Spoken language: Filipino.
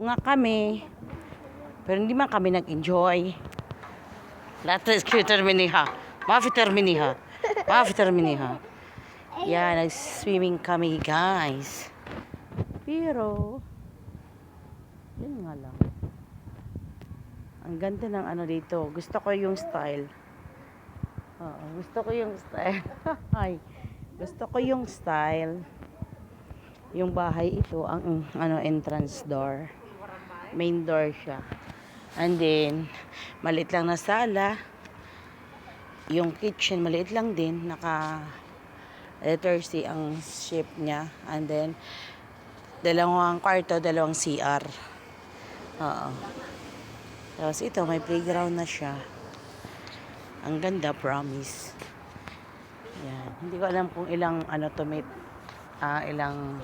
nga kami, pero hindi man kami nag-enjoy. Lahat terminiha. Mafi terminiha. Mafi terminiha. Yeah, nag-swimming kami, guys. Pero, yun nga lang. Ang ganda ng ano dito. Gusto ko yung style. Oo, gusto ko yung style. Ay, gusto ko yung style. Yung bahay ito, ang ano entrance door. Main door siya. And then, maliit lang na sala. Yung kitchen, maliit lang din. Naka letter C ang shape niya. And then, dalawang kwarto, dalawang CR. Oo. Tapos ito, may playground na siya. Ang ganda, promise. Yan. Hindi ko alam kung ilang ano to meet. Ilang